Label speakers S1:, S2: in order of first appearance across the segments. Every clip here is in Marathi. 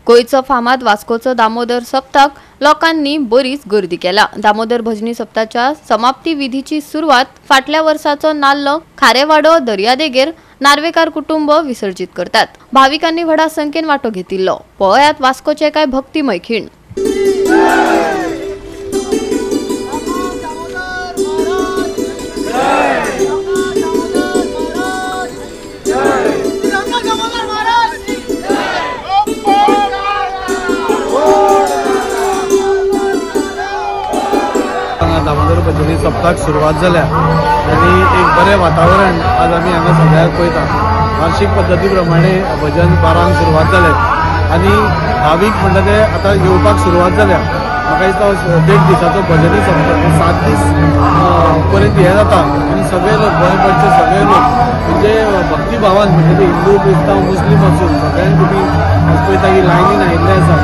S1: गोयचं फामाद वास्कोचं दामोदर सप्ताक लोकांनी बरीच गर्दी केला। दामोदर भजनी सप्ताच्या समाप्ती विधीची सुरुवात फाटल्या वर्साचो नाल्ल खारेवाडो दर्यादेगेर नार्वेकार कुटुंब विसर्जित करतात। भाविकांनी व्हडा संख्येन वाटो घेतिल्लो। पळयात वास्कोचे काय भक्तिमय खीण।
S2: दामोदर भजनी सप्ताक सुरुवात जाल्या आणि एक बरे वातावरण आज आम्ही हांगा सगळ्याक पळयता। वार्षिक पद्धती प्रमाणे भजन 12 सुरुवात जाले आणि भाविक म्हणटा ते आता येवपाक सुरुवात जाल्या। म्हाका दिसता 1.5 दिसाचो भजनी सप्ताक 7 दीस पर्यंत हे जाता आणि सगळे लोक गोंयभरचे सगळे लोक म्हणजे भक्तिभावान म्हणजे हिंदू क्रिस्तांव मुस्लिम असून सगळ्यांनी तुम्ही पळयता की लायनीन आयिल्ले आसा।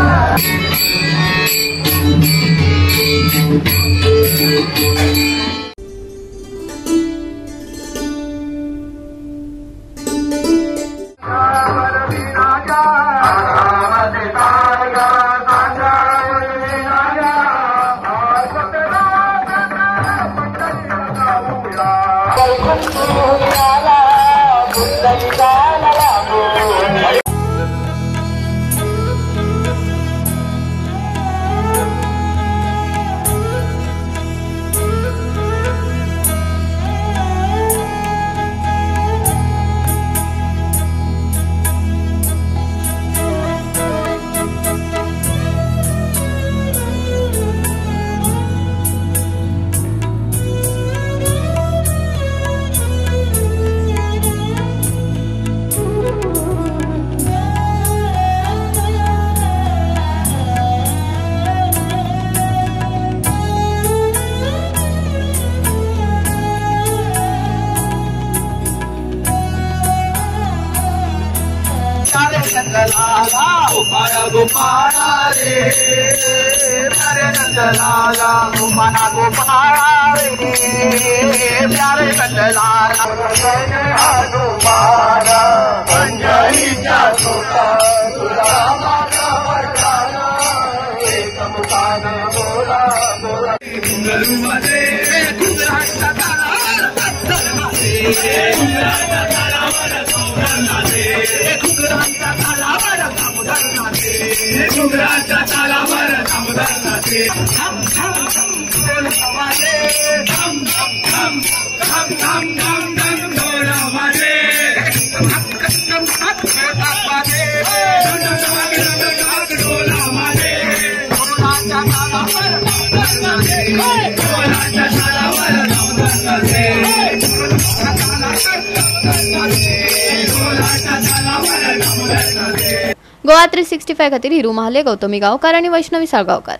S3: गोपाला गोपाला रे प्यारे नंदलाला गोपाला गोपाला रे प्यारे नंदलाला गोपाला पंजाईच्या सोता तुला माझा वरदाना एक मुखान बोला बोला घुंगरूमध्ये घुंगराच्या तालावर धर्माचे घुंगराच्या तालावर धर्माचे घुंगराच्या तालावर घुंगराच्या तालावर दामोदरनाचे धम धम धम ढोल आवाजे धम धम धम धम धम धम धम ढोल आवाजे धम धम धम आवाजे ढोल आवाजे ढोलाच्या तालावर दामोदरनाचे ढोलाच्या तालावर दामोदरनाचे ढोलाच्या तालावर दामोदरनाचे।
S1: गोवा 365 खातीर हिरू महाले, गौतमी गावकार आणि वैष्णवी साळगावकार।